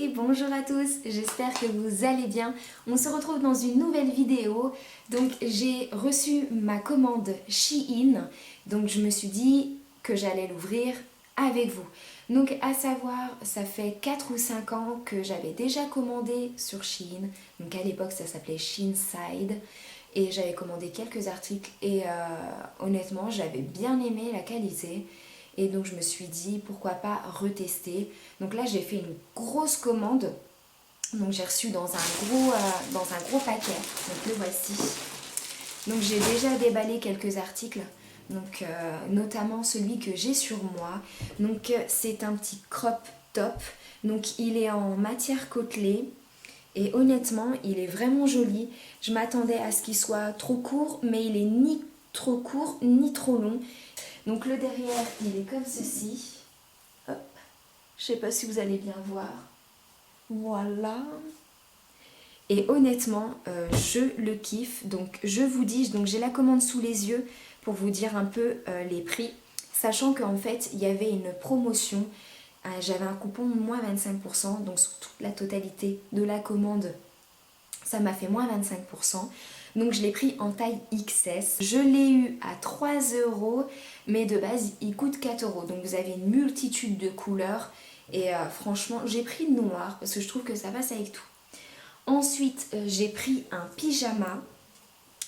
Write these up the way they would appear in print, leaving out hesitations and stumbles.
Et bonjour à tous, j'espère que vous allez bien. On se retrouve dans une nouvelle vidéo. Donc j'ai reçu ma commande Shein, donc je me suis dit que j'allais l'ouvrir avec vous. Donc à savoir, ça fait 4 ou 5 ans que j'avais déjà commandé sur Shein. Donc à l'époque ça s'appelait Shein-Side. Et j'avais commandé quelques articles et honnêtement j'avais bien aimé la qualité. Et donc je me suis dit pourquoi pas retester. Donc là j'ai fait une grosse commande. Donc j'ai reçu dans un gros paquet. Donc le voici. Donc j'ai déjà déballé quelques articles. Donc notamment celui que j'ai sur moi. Donc c'est un petit crop top. Donc il est en matière côtelée. Et honnêtement, il est vraiment joli. Je m'attendais à ce qu'il soit trop court, mais il est ni trop court ni trop long. Donc le derrière, il est comme ceci. Hop. Je sais pas si vous allez bien voir. Voilà. Et honnêtement, je le kiffe. Donc je vous dis, donc j'ai la commande sous les yeux pour vous dire un peu les prix. Sachant qu'en fait, il y avait une promotion. J'avais un coupon moins 25%, donc sur toute la totalité de la commande, ça m'a fait moins 25%. Donc je l'ai pris en taille XS. Je l'ai eu à 3 €, mais de base il coûte 4 €. Donc vous avez une multitude de couleurs. Et franchement, j'ai pris le noir parce que je trouve que ça passe avec tout. Ensuite, j'ai pris un pyjama.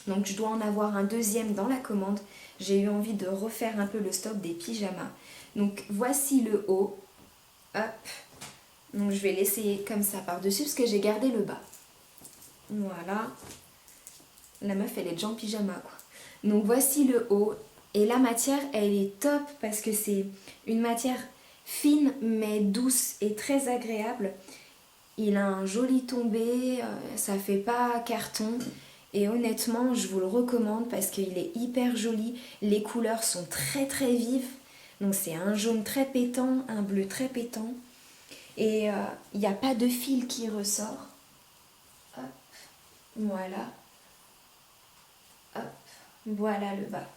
Donc je dois en avoir un deuxième dans la commande. J'ai eu envie de refaire un peu le stock des pyjamas. Donc voici le haut. Hop. Donc je vais l'essayer comme ça par-dessus parce que j'ai gardé le bas. Voilà. La meuf elle est déjà en pyjama quoi. Donc voici le haut. Et la matière elle est top parce que c'est une matière fine mais douce et très agréable. Il a un joli tombé, ça fait pas carton. Et honnêtement je vous le recommande parce qu'il est hyper joli. Les couleurs sont très très vives. Donc c'est un jaune très pétant, un bleu très pétant. Et il n'y a pas de fil qui ressort. Hop, voilà. Hop, voilà le bas.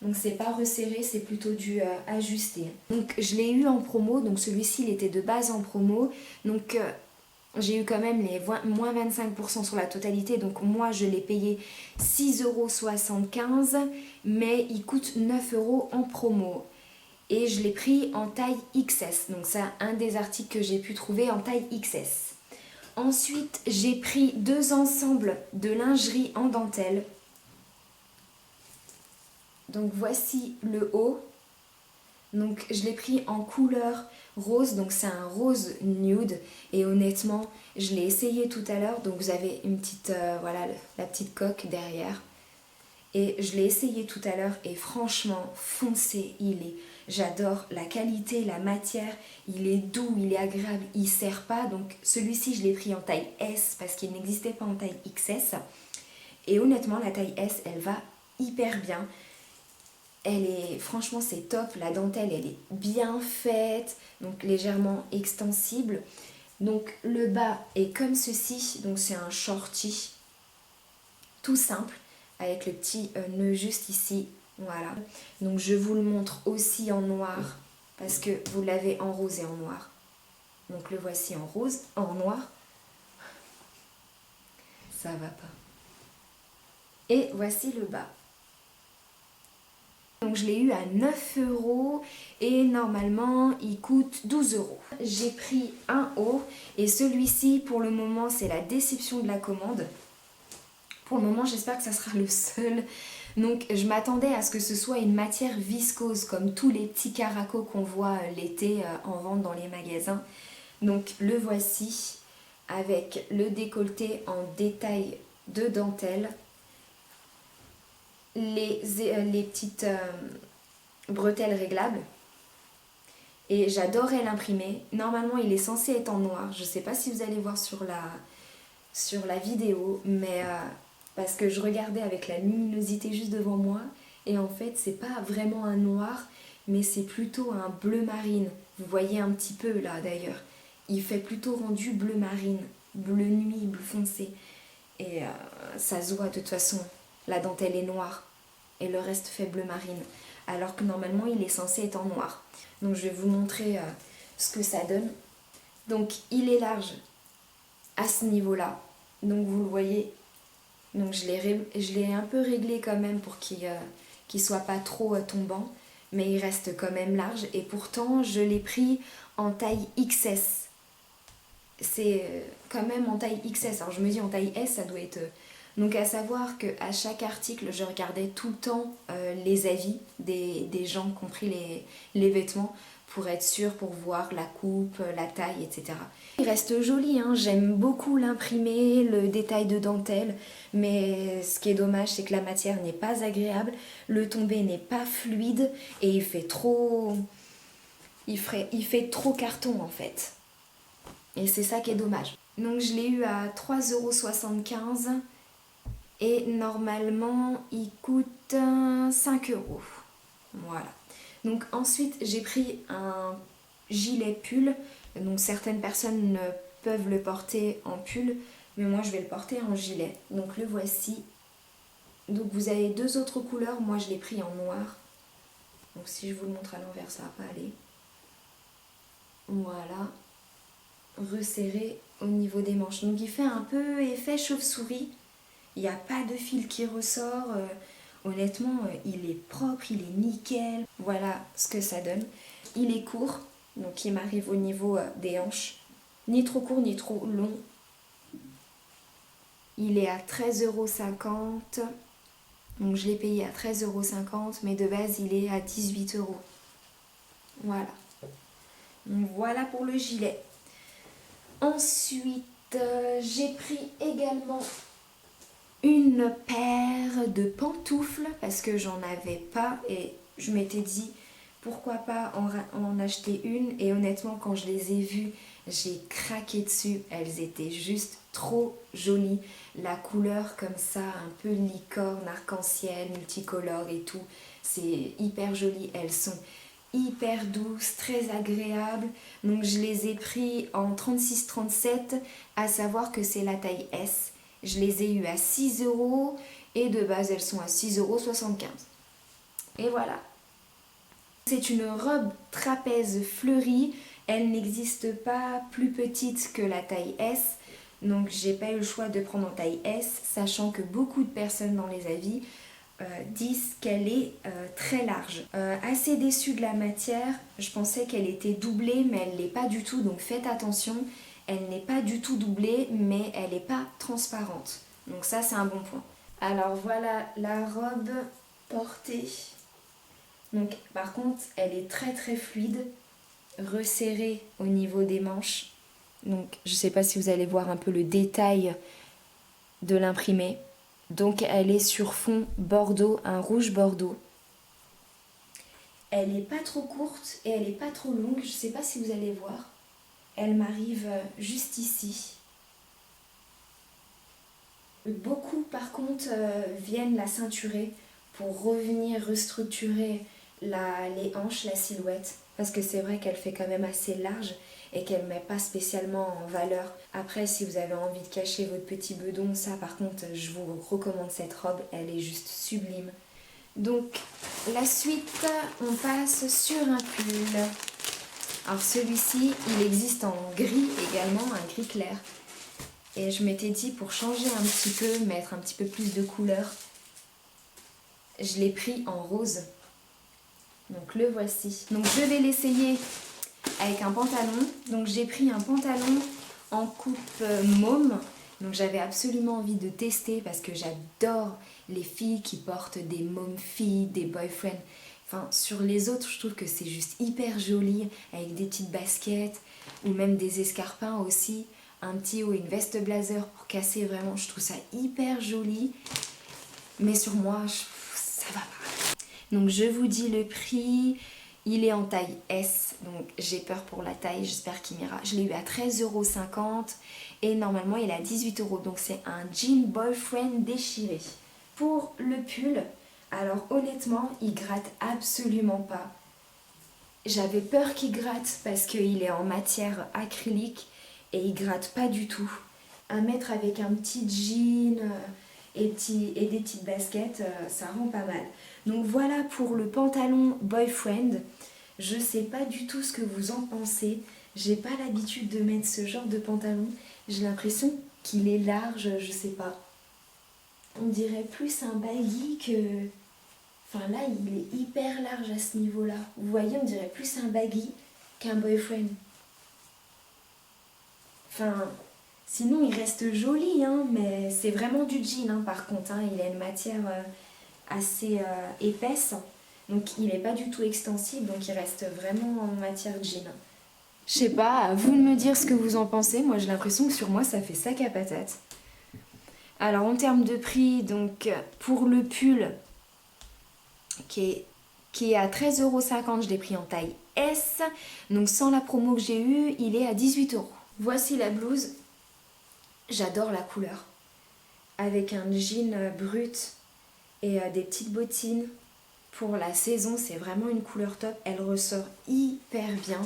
Donc c'est pas resserré, c'est plutôt du ajusté. Donc je l'ai eu en promo, donc celui-ci il était de base en promo. Donc j'ai eu quand même les moins 25% sur la totalité. Donc moi je l'ai payé 6,75 €, mais il coûte 9 € en promo. Et je l'ai pris en taille XS. Donc c'est un des articles que j'ai pu trouver en taille XS. Ensuite, j'ai pris 2 ensembles de lingerie en dentelle. Donc voici le haut. Donc je l'ai pris en couleur rose, donc c'est un rose nude. Et honnêtement, je l'ai essayé tout à l'heure. Donc vous avez une petite, voilà, la petite coque derrière. Et je l'ai essayé tout à l'heure et franchement, foncé, j'adore la qualité, la matière, il est doux, il est agréable, il ne serre pas. Donc celui-ci, je l'ai pris en taille S parce qu'il n'existait pas en taille XS. Et honnêtement, la taille S, elle va hyper bien. Franchement, c'est top. La dentelle, elle est bien faite, donc légèrement extensible. Donc le bas est comme ceci, donc c'est un shorty, tout simple, avec le petit nœud juste ici, voilà. Donc je vous le montre aussi en noir, parce que vous l'avez en rose et en noir. Donc le voici en rose, en noir. Ça va pas. Et voici le bas. Donc je l'ai eu à 9 € et normalement il coûte 12 €. J'ai pris un haut et celui-ci pour le moment c'est la déception de la commande. Pour le moment j'espère que ça sera le seul. Donc je m'attendais à ce que ce soit une matière viscose comme tous les petits caracos qu'on voit l'été en vente dans les magasins. Donc le voici avec le décolleté en détail de dentelle. Les petites bretelles réglables. Et j'adorais l'imprimer. Normalement il est censé être en noir. Je ne sais pas si vous allez voir sur la vidéo, mais parce que je regardais avec la luminosité juste devant moi et en fait c'est pas vraiment un noir mais c'est plutôt un bleu marine. Vous voyez un petit peu là d'ailleurs. Il fait plutôt rendu bleu marine, bleu nuit, bleu foncé. Et ça se voit de toute façon. La dentelle est noire et le reste fait bleu marine. Alors que normalement il est censé être en noir. Donc je vais vous montrer ce que ça donne. Donc il est large à ce niveau-là. Donc vous le voyez. Donc je l'ai un peu réglé quand même pour qu'il soit pas trop tombant. Mais il reste quand même large. Et pourtant je l'ai pris en taille XS. C'est quand même en taille XS. Alors je me dis en taille S ça doit être... Donc à savoir qu'à chaque article, je regardais tout le temps les avis des gens qui ont pris les vêtements pour être sûre, pour voir la coupe, la taille, etc. Il reste joli, hein. J'aime beaucoup l'imprimé, le détail de dentelle, mais ce qui est dommage, c'est que la matière n'est pas agréable, le tombé n'est pas fluide et il fait trop carton en fait. Et c'est ça qui est dommage. Donc je l'ai eu à 3,75 €. Et normalement, il coûte 5 €. Voilà. Donc ensuite, j'ai pris un gilet pull. Donc certaines personnes peuvent le porter en pull, mais moi je vais le porter en gilet. Donc le voici. Donc vous avez deux autres couleurs. Moi je l'ai pris en noir. Donc si je vous le montre à l'envers, ça va pas aller. Voilà. Resserré au niveau des manches. Donc il fait un peu effet chauve-souris. Il n'y a pas de fil qui ressort. Honnêtement, il est propre, il est nickel. Voilà ce que ça donne. Il est court, donc il m'arrive au niveau des hanches. Ni trop court, ni trop long. Il est à 13,50 €. Donc je l'ai payé à 13,50 €, mais de base il est à 18 €. Voilà. Donc voilà pour le gilet. Ensuite, j'ai pris également une paire de pantoufles parce que j'en avais pas et je m'étais dit pourquoi pas en acheter une, et honnêtement quand je les ai vues j'ai craqué dessus. Elles étaient juste trop jolies, la couleur comme ça un peu licorne, arc-en-ciel, multicolore et tout, c'est hyper joli. Elles sont hyper douces, très agréables. Donc je les ai pris en 36-37, à savoir que c'est la taille S. Je les ai eues à 6 € et de base elles sont à 6,75 €. Et voilà. C'est une robe trapèze fleurie. Elle n'existe pas plus petite que la taille S. Donc j'ai pas eu le choix de prendre en taille S, sachant que beaucoup de personnes dans les avis disent qu'elle est très large. Assez déçue de la matière. Je pensais qu'elle était doublée, mais elle l'est pas du tout. Donc faites attention. Elle n'est pas du tout doublée, mais elle n'est pas transparente. Donc ça, c'est un bon point. Alors voilà la robe portée. Donc par contre, elle est très très fluide, resserrée au niveau des manches. Donc je ne sais pas si vous allez voir un peu le détail de l'imprimé. Donc elle est sur fond bordeaux, un rouge bordeaux. Elle n'est pas trop courte et elle n'est pas trop longue. Je ne sais pas si vous allez voir. Elle m'arrive juste ici. Beaucoup par contre viennent la ceinturer pour revenir restructurer les hanches, la silhouette. Parce que c'est vrai qu'elle fait quand même assez large et qu'elle ne met pas spécialement en valeur. Après, si vous avez envie de cacher votre petit bedon, ça par contre, je vous recommande cette robe. Elle est juste sublime. Donc la suite, on passe sur un pull. Alors celui-ci, il existe en gris également, un gris clair. Et je m'étais dit pour changer un petit peu, mettre un petit peu plus de couleur, je l'ai pris en rose. Donc le voici. Donc je vais l'essayer avec un pantalon. Donc j'ai pris un pantalon en coupe môme. Donc j'avais absolument envie de tester parce que j'adore les filles qui portent des mômes filles, des boyfriends. Enfin, sur les autres, je trouve que c'est juste hyper joli, avec des petites baskets ou même des escarpins aussi, un petit haut, une veste blazer pour casser vraiment, je trouve ça hyper joli. Mais sur moi, ça va pas. Donc je vous dis le prix, il est en taille S, donc j'ai peur pour la taille, j'espère qu'il m'ira. Je l'ai eu à 13,50 € et normalement il est à 18 €, donc c'est un jean boyfriend déchiré. Pour le pull, alors honnêtement, il gratte absolument pas. J'avais peur qu'il gratte parce qu'il est en matière acrylique et il gratte pas du tout. À mettre avec un petit jean et des petites baskets, ça rend pas mal. Donc voilà pour le pantalon boyfriend. Je sais pas du tout ce que vous en pensez. J'ai pas l'habitude de mettre ce genre de pantalon. J'ai l'impression qu'il est large, je sais pas. On dirait plus un baggy que... Enfin là, il est hyper large à ce niveau-là. Vous voyez, on dirait plus un baggy qu'un boyfriend. Enfin, sinon il reste joli, hein, mais c'est vraiment du jean hein, par contre. Hein, il a une matière assez épaisse. Donc il n'est pas du tout extensible, donc il reste vraiment en matière jean. Je sais pas, à vous de me dire ce que vous en pensez. Moi j'ai l'impression que sur moi ça fait sac à patate. Alors en termes de prix, donc pour le pull qui est à 13,50 €, je l'ai pris en taille S. Donc sans la promo que j'ai eue, il est à 18 €. Voici la blouse. J'adore la couleur. Avec un jean brut et des petites bottines. Pour la saison, c'est vraiment une couleur top. Elle ressort hyper bien.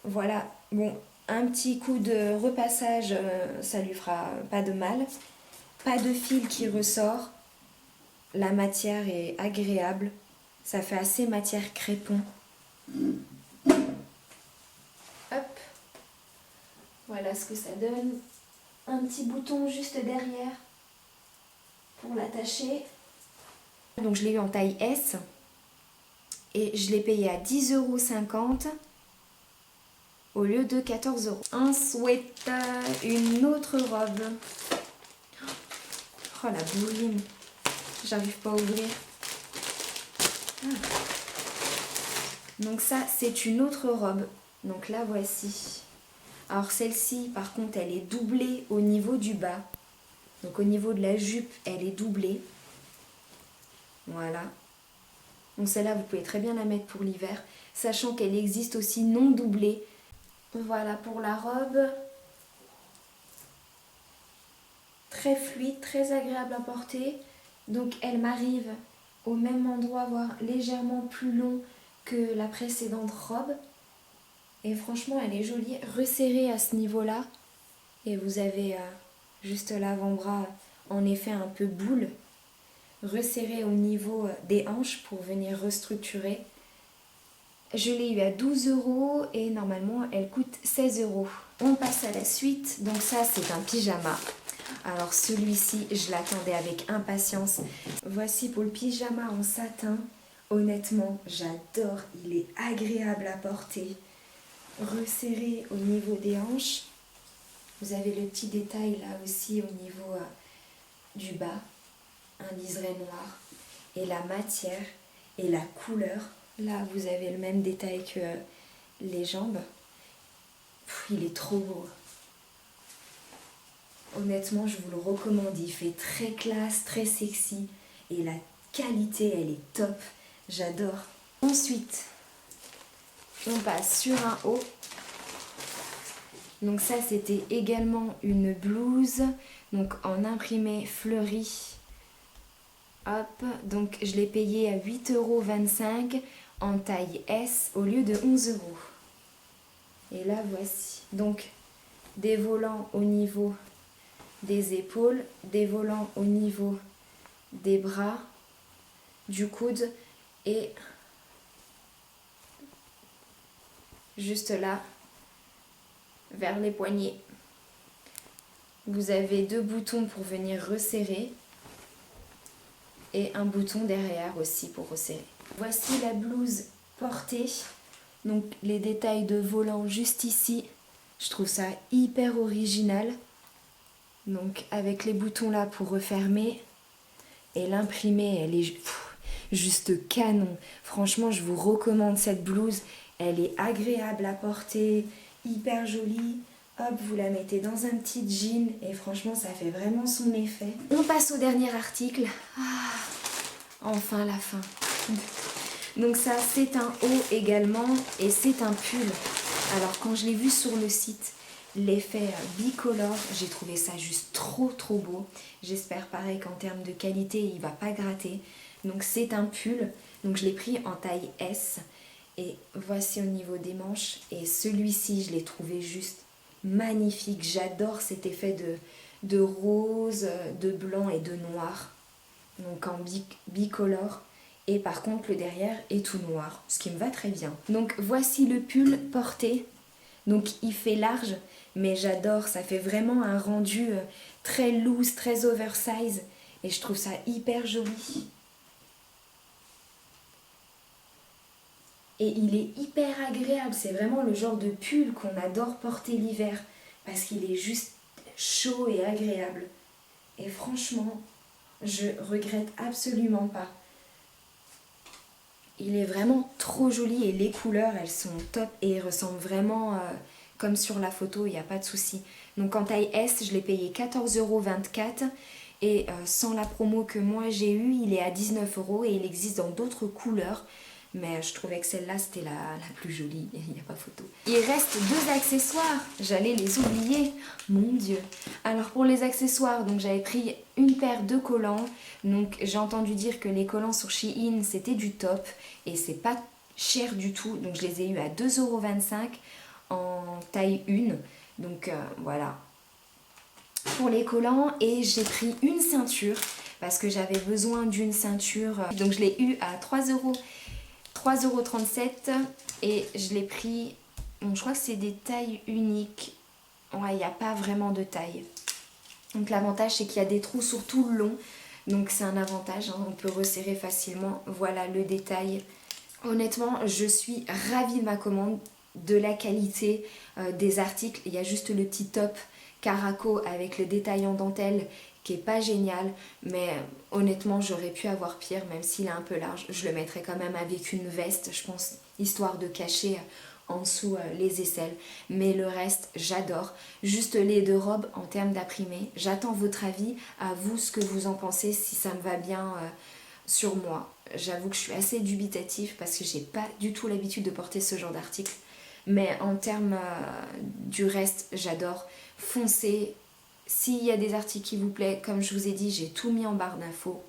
Voilà, bon, un petit coup de repassage, ça lui fera pas de mal. Pas de fil qui ressort. La matière est agréable. Ça fait assez matière crépon. Hop. Voilà ce que ça donne. Un petit bouton juste derrière pour l'attacher. Donc je l'ai eu en taille S. Et je l'ai payé à 10,50 € au lieu de 14 €. Ensuite, une autre robe. Oh la bouline. J'arrive pas à ouvrir. Donc ça, c'est une autre robe. Donc la voici. Alors celle-ci, par contre, elle est doublée au niveau du bas. Donc au niveau de la jupe, elle est doublée. Voilà. Donc celle-là, vous pouvez très bien la mettre pour l'hiver, sachant qu'elle existe aussi non doublée. Voilà pour la robe. Très fluide, très agréable à porter. Donc elle m'arrive au même endroit, voire légèrement plus long que la précédente robe. Et franchement, elle est jolie, resserrée à ce niveau-là. Et vous avez juste l'avant-bras en effet un peu boule, resserré au niveau des hanches pour venir restructurer. Je l'ai eu à 12 € et normalement elle coûte 16 €. On passe à la suite. Donc ça, c'est un pyjama. Alors celui-ci, je l'attendais avec impatience. Voici pour le pyjama en satin. Honnêtement, j'adore. Il est agréable à porter. Resserré au niveau des hanches. Vous avez le petit détail là aussi au niveau du bas. Un liseré noir. Et la matière et la couleur. Là, vous avez le même détail que les jambes. Il est trop beau. Honnêtement, je vous le recommande. Il fait très classe, très sexy. Et la qualité, elle est top. J'adore. Ensuite, on passe sur un haut. Donc ça, c'était également une blouse. Donc en imprimé fleuri. Hop, donc je l'ai payé à 8,25 € en taille S au lieu de 11 €. Et là, voici. Donc des volants au niveau des épaules, des volants au niveau des bras, du coude et juste là, vers les poignets. Vous avez deux boutons pour venir resserrer et un bouton derrière aussi pour resserrer. Voici la blouse portée. Donc les détails de volant juste ici. Je trouve ça hyper original. Donc avec les boutons là pour refermer. Et l'imprimée, elle est juste canon. Franchement, je vous recommande cette blouse. Elle est agréable à porter, hyper jolie. Hop, vous la mettez dans un petit jean et franchement, ça fait vraiment son effet. On passe au dernier article. Ah, enfin la fin. Donc ça, c'est un haut également et c'est un pull. Alors quand je l'ai vu sur le site, l'effet bicolore, j'ai trouvé ça juste trop beau. J'espère pareil qu'en termes de qualité, il va pas gratter. Donc c'est un pull. Donc je l'ai pris en taille S. Et voici au niveau des manches. Et celui-ci, je l'ai trouvé juste magnifique. J'adore cet effet de rose, de blanc et de noir. Donc en bicolore. Et par contre, le derrière est tout noir, ce qui me va très bien. Donc voici le pull porté. Donc il fait large, mais j'adore, ça fait vraiment un rendu très loose, très oversize. Et je trouve ça hyper joli. Et il est hyper agréable, c'est vraiment le genre de pull qu'on adore porter l'hiver. Parce qu'il est juste chaud et agréable. Et franchement, je regrette absolument pas. Il est vraiment trop joli et les couleurs, elles sont top et il ressemble vraiment comme sur la photo, il n'y a pas de souci. Donc en taille S, je l'ai payé 14,24 € et sans la promo que moi j'ai eue, il est à 19 € et il existe dans d'autres couleurs. Mais je trouvais que celle-là, c'était la plus jolie, il n'y a pas photo. Il reste 2 accessoires, j'allais les oublier, mon Dieu. Alors pour les accessoires, donc j'avais pris une paire de collants. Donc j'ai entendu dire que les collants sur Shein, c'était du top. Et c'est pas cher du tout, donc je les ai eu à 2,25 € en taille 1. Donc voilà. Pour les collants, et j'ai pris une ceinture, parce que j'avais besoin d'une ceinture. Donc je l'ai eu à 3,37 € et je l'ai pris, bon, je crois que c'est des tailles uniques. Ouais, il n'y a pas vraiment de taille. Donc l'avantage c'est qu'il y a des trous sur tout le long. Donc c'est un avantage, hein, on peut resserrer facilement. Voilà le détail. Honnêtement, je suis ravie de ma commande, de la qualité des articles. Il y a juste le petit top caraco avec le détail en dentelle qui est pas génial, mais honnêtement j'aurais pu avoir pire, même s'il est un peu large. Je le mettrais quand même avec une veste, je pense, histoire de cacher en dessous les aisselles. Mais le reste, j'adore. Juste les 2 robes en termes d'imprimé. J'attends votre avis, à vous ce que vous en pensez, si ça me va bien sur moi. J'avoue que je suis assez dubitative parce que j'ai pas du tout l'habitude de porter ce genre d'article. Mais en termes du reste, j'adore. Foncez. S'il y a des articles qui vous plaisent, comme je vous ai dit, j'ai tout mis en barre d'infos.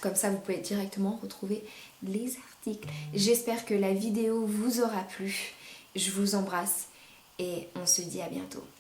Comme ça, vous pouvez directement retrouver les articles. J'espère que la vidéo vous aura plu. Je vous embrasse et on se dit à bientôt.